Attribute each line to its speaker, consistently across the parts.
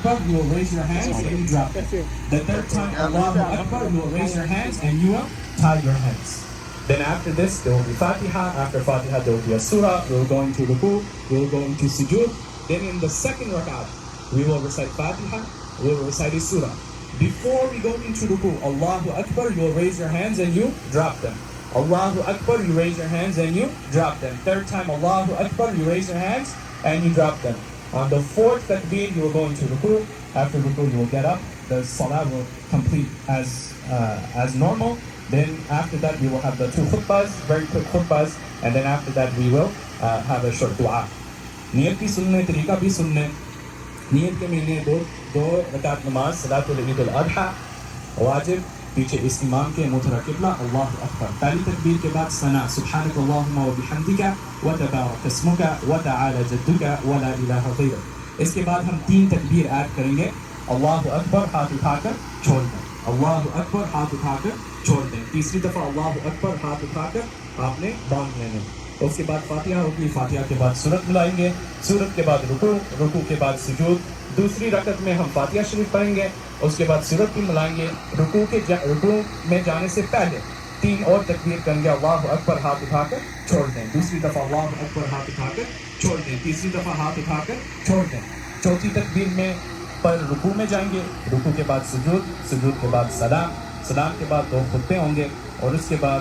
Speaker 1: Akbar, you will raise your hands and you drop them. The third time, Allahu Akbar, you will raise your hands and you will tie your hands. Then after this, there will be Fatiha. After Fatiha, there will be a surah. We will go into ruku. We will go into sujood. Then in the second rak'ah, we will recite Fatiha. We will recite a surah. Before we go into ruku, Allahu Akbar, you will raise your hands and you drop them. Allahu Akbar, you raise your hands and you drop them. Third time, Allahu Akbar, you raise your hands and you drop them. On the fourth takbir, you will go into ruku. After ruku, you will get up. The salah will complete as normal. Then after that, we will have the two khutbahs, very quick khutbahs. And then after that, we will have a short dua. Niyat ki sunne, tariqa bhi sunne. Niyat ke mehine दो रकात नमाज सलातुल ईद अल-अधा वाजिब पीछे इस इमाम के मुतरा किबला अल्लाहु अकबर पहली तकबीर के बाद सना सुब्हानक अल्लाहुम्मा व बिहम्दिका व तबारक अस्मुका व तआला जद्दुका व ला इलाहा गैरुक। इसके बाद हम तीन तकबीर ऐड करेंगे। अल्लाहु अकबर हाथ उठाकर छोड़ दें, अल्लाहु अकबर हाथ उठाकर छोड़ दें। तीसरी दफ़ा अल्लाहु अकबर हाथ उठाकर आपने बांध लेंगे। उसके बाद फातिहा होगी, फातिहा के बाद सूरत बुलाएंगे, सूरत के बाद रुकू, रुकू के बाद सुजूद। दूसरी रकत में हम फातिहा शरीफ पढ़ेंगे, उसके बाद सूरत भी मिलाएंगे। रुकू में जाने से पहले तीन और तकबीर करेंगे। अल्लाहु अकबर हाथ उठाकर छोड़ दें, दूसरी दफ़ा अल्लाहु अकबर हाथ उठाकर छोड़ दें, तीसरी दफ़ा हाथ उठाकर छोड़ दें। चौथी तकबीर में पर रुकू में जाएंगे, रुकू के बाद सुजूद, सुजूद के बाद सलाम, सलाम के बाद दो खुतबे होंगे और उसके बाद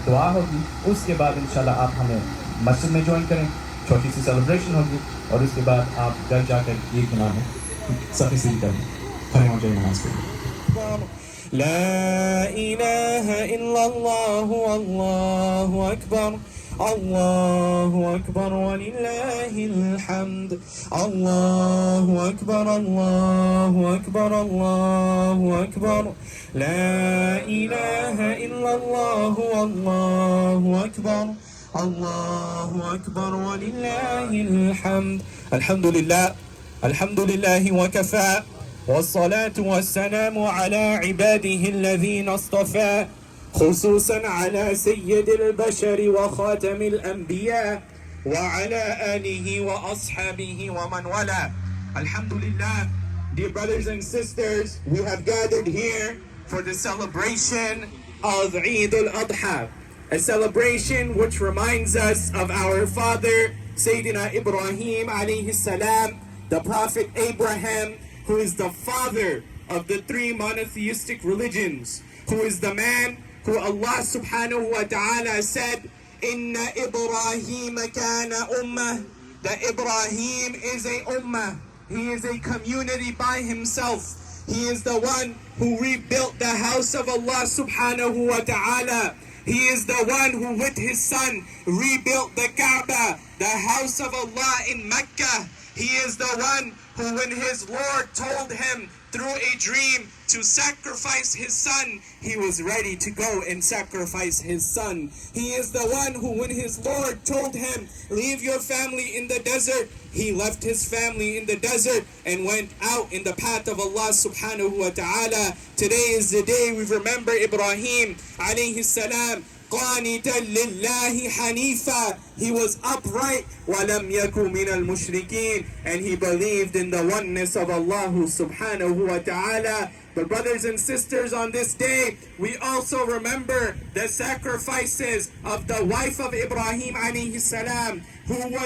Speaker 1: दुआ होगी। उसके बाद इंशाल्लाह आप हमें मस्जिद में ज्वाइन करें, छोटी सी सेलिब्रेशन होगी और उसके बाद आप घर जाकर ये इमाम सफ़े सीधी करें, खड़े हो जाए नमाज के लिए।
Speaker 2: لا إله إلا الله والله أكبر الله أكبر ولله الحمد الله أكبر الله أكبر الله أكبر لا إله إلا الله والله أكبر الله أكبر ولله الحمد. الحمد لله وكفى والصلاة والسلام على عباده الذين اصطفى خصوصا على سيد البشر وخاتم الأنبياء وعلى آله وأصحابه ومن والاه. Alhamdulillah, dear brothers and sisters, we have gathered here for the celebration of Eid al-Adha, a celebration which reminds us of our father Sayyidina Ibrahim alayhi salam, the Prophet Abraham, who is the father of the three monotheistic religions, who is the man who Allah subhanahu wa ta'ala said, Inna Ibrahim kana ummah, that Ibrahim is a ummah, he is a community by himself. He is the one who rebuilt the house of Allah subhanahu wa ta'ala. He is the one who with his son rebuilt the Kaaba, the house of Allah in Mecca. He is the one who when his Lord told him through a dream to sacrifice his son, he was ready to go and sacrifice his son. He is the one who when his Lord told him, leave your family in the desert, he left his family in the desert and went out in the path of Allah subhanahu wa ta'ala. Today is the day we remember Ibrahim alayhi salam. قانتا لله حنيفا, he was upright, ولم يكن من المشركين, and he believed in the oneness of Allah subhanahu wa ta'ala. But brothers and sisters, on this day we also remember the sacrifices of the wife of Ibrahim alayhi salam, who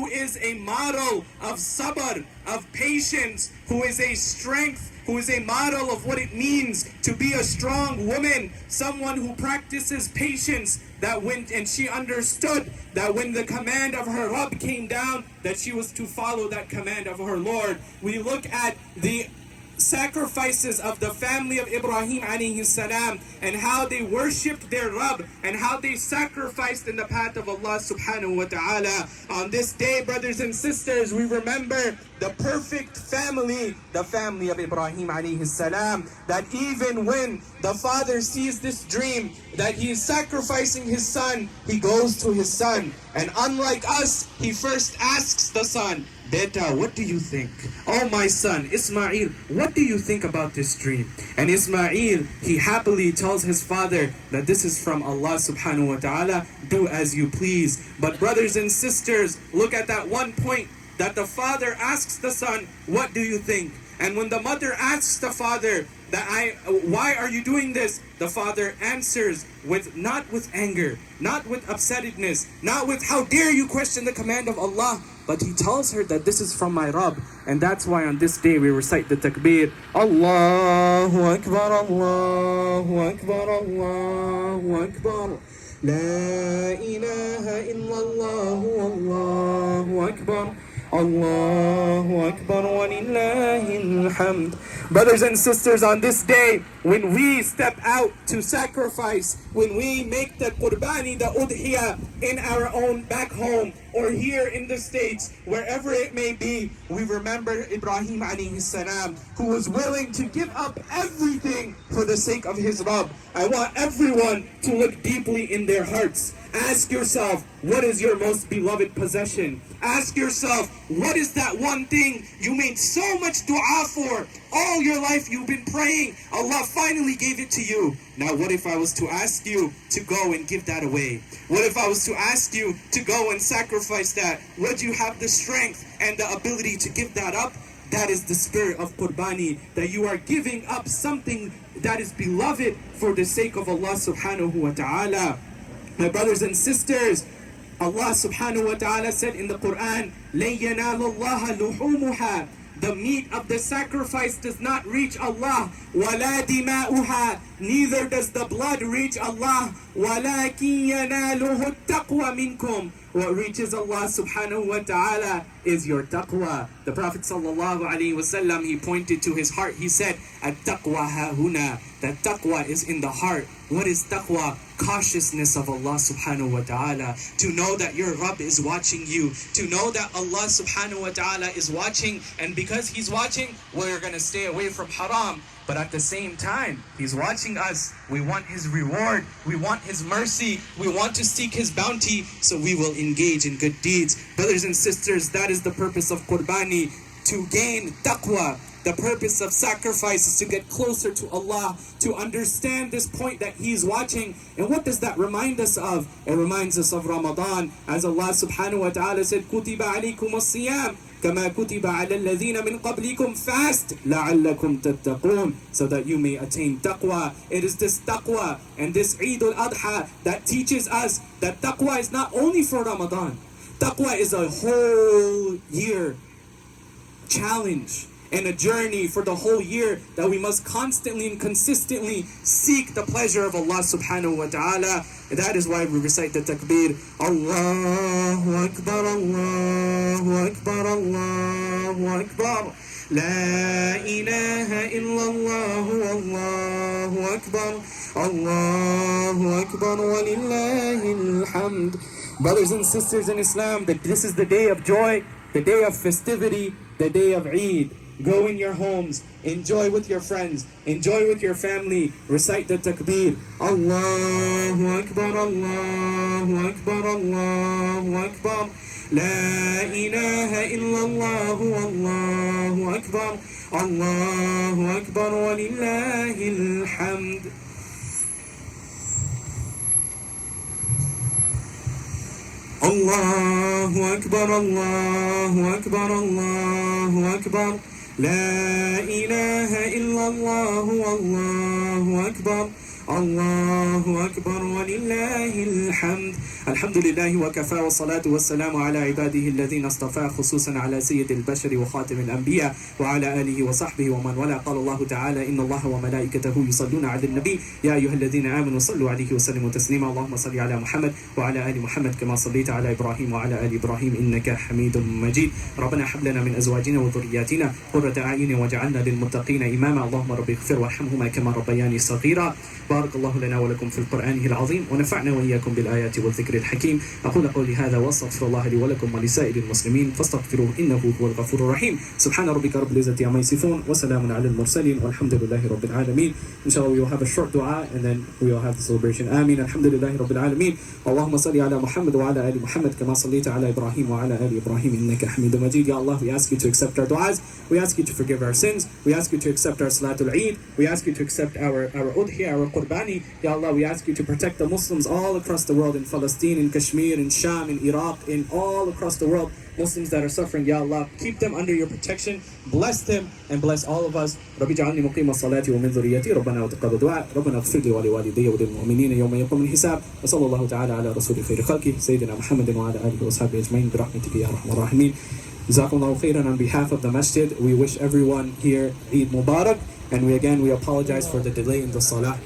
Speaker 2: is a model of sabr, of patience, who is a strength, who is a model of what it means to be a strong woman, someone who practices patience, and she understood that when the command of her Rabb came down, that she was to follow that command of her Lord. We look at the sacrifices of the family of Ibrahim alayhi salam and how they worshipped their Rabb and how they sacrificed in the path of Allah subhanahu wa ta'ala. On this day, brothers and sisters, we remember the perfect family, the family of Ibrahim alayhi salam, that even when the father sees this dream that he is sacrificing his son, he goes to his son, and unlike us, he first asks the son, Beta, what do you think? Oh my son, Ismail, what do you think about this dream? And Ismail, he happily tells his father that this is from Allah subhanahu wa ta'ala, do as you please. But brothers and sisters, look at that one point that the father asks the son, what do you think? And when the mother asks the father why are you doing this? The father answers not with anger, not with upsetness, not with how dare you question the command of Allah, but he tells her that this is from my Rabb. And that's why on this day we recite the takbir, Allahu Akbar, Allahu Akbar, Allahu Akbar. La ilaha illallah, Allahu Akbar. Allahu Akbar wa lillahil hamd. Brothers and sisters, on this day, when we step out to sacrifice, when we make the qurbani, the udhiyah, in our own back home, or here in the States, wherever it may be, we remember Ibrahim alayhi salam, who was willing to give up everything for the sake of his Rabb. I want everyone to look deeply in their hearts. Ask yourself, what is your most beloved possession? Ask yourself, what is that one thing you made so much dua for? All your life you've been praying. Allah finally gave it to you. Now what if I was to ask you to go and give that away? What if I was to ask you to go and sacrifice that? Would you have the strength and the ability to give that up? That is the spirit of qurbani, that you are giving up something that is beloved for the sake of Allah subhanahu wa ta'ala. My brothers and sisters, Allah subhanahu wa ta'ala said in the Quran, لَن يَنَالَ اللَّهَ لُحُومُهَا. The meat of the sacrifice does not reach Allah. وَلَا دِمَاؤُهَا. Neither does the blood reach Allah. وَلَكِنْ يَنَالُهُ التَّقْوَى مِنْكُمْ. What reaches Allah subhanahu wa ta'ala is your taqwa. The Prophet sallallahu alaihi wasallam, he pointed to his heart. He said, "At-taqwa hahuna." That taqwa is in the heart. What is taqwa? Cautiousness of Allah subhanahu wa ta'ala. To know that your Rabb is watching you. To know that Allah subhanahu wa ta'ala is watching. And because He's watching, we're going to stay away from haram. But at the same time, He's watching us. We want His reward. We want His mercy. We want to seek His bounty. So we will engage in good deeds. Brothers and sisters, that is the purpose of qurbani. To gain taqwa. The purpose of sacrifice is to get closer to Allah, to understand this point that He is watching. And what does that remind us of? It reminds us of Ramadan. As Allah subhanahu wa ta'ala said, كُتِبَ عَلَيْكُمُ الصِّيَامِ كَمَا كُتِبَ عَلَى الَّذِينَ مِنْ قَبْلِكُمْ fast لَعَلَّكُمْ تَتَّقُونَ. So that you may attain taqwa. It is this taqwa and this Eid al-Adha that teaches us that taqwa is not only for Ramadan. Taqwa is a whole year challenge and a journey for the whole year, that we must constantly and consistently seek the pleasure of Allah subhanahu wa ta'ala. And that is why we recite the takbir, Allahu Akbar, Allahu Akbar, Allahu Akbar. La ilaha illallah, Allahu Akbar, Allahu Akbar, wa lillahil hamd. Brothers and sisters in Islam, that this is the day of joy, the day of festivity, the day of Eid. Go in your homes, enjoy with your friends, enjoy with your family, recite the takbir. Allahu Akbar, Allahu Akbar, Allahu Akbar. La ilaha illallah, Allahu Akbar, Allahu Akbar, wa lillahil hamd. Allahu Akbar, Allahu Akbar, Allahu Akbar. La ilaha illallah, Allahu Akbar, Allahu Akbar, wa lillahil hamd. Alhamdulillahi wa kafa wa salatu wa salamu ala ibadihi alladhina astafa khususan ala sayyidil bashari wa khatimil anbiya wa ala alihi wa sahbihi wa man wala. Qala Allah ta'ala, inna Allah wa malaikatahu yusalluna ala al-nabi ya ayyuhalladhina amanu sallu alayhi wa sallimu taslima. Allahumma salli ala Muhammad wa ala ali Muhammad kama sallaita ala Ibrahim wa ala ali Ibrahim innaka Hamidum Majid. Rabbana hab lana min azwajina wa dhurriyyatina qurrata a'yunin waj'alna lil muttaqina imama. Allahumma rabbi ighfir warhamhuma kama rabbayani saghira. بارك الله لنا ولكم في القرآن العظيم ونفعنا وإياكم بالآيات والذكر الحكيم. أقول قولي هذا وأستغفر الله لي ولكم ولسائر المسلمين فاستغفروه إنه هو الغفور الرحيم. سبحان ربك رب العزة عما يصفون وسلام على المرسلين والحمد لله رب العالمين. Inshallah, we will have a short dua and then we will have the celebration. آمين. الحمد لله رب العالمين. اللهم صل على محمد وعلى آل محمد كما صليت على إبراهيم وعلى آل إبراهيم إنك حميد مجيد. Ya Allah, we ask you to accept our du'as. We ask you to forgive our sins. We ask you to accept our Salatul Eid. We ask you to accept our udhiyah, our qurbani. Ya Allah, we ask you to protect the Muslims all across the world in Palestine. Palestine, in Kashmir, in Sham, in Iraq, in all across the world, Muslims that are suffering, Ya Allah, keep them under your protection, bless them, and bless all of us. ربي اجعلني مقيم الصلاة ومن ذريتي ربنا وتقبل دعاء ربنا اغفر لي ولوالدي وللمؤمنين يوم يقوم الحساب وصلى الله تعالى على رسول خير خلقه سيدنا محمد وعلى آله وصحبه أجمعين برحمتك يا أرحم الراحمين. Jazakumullahu khairan. On behalf of the masjid, we wish everyone here Eid Mubarak, and we apologize for the delay in the salah.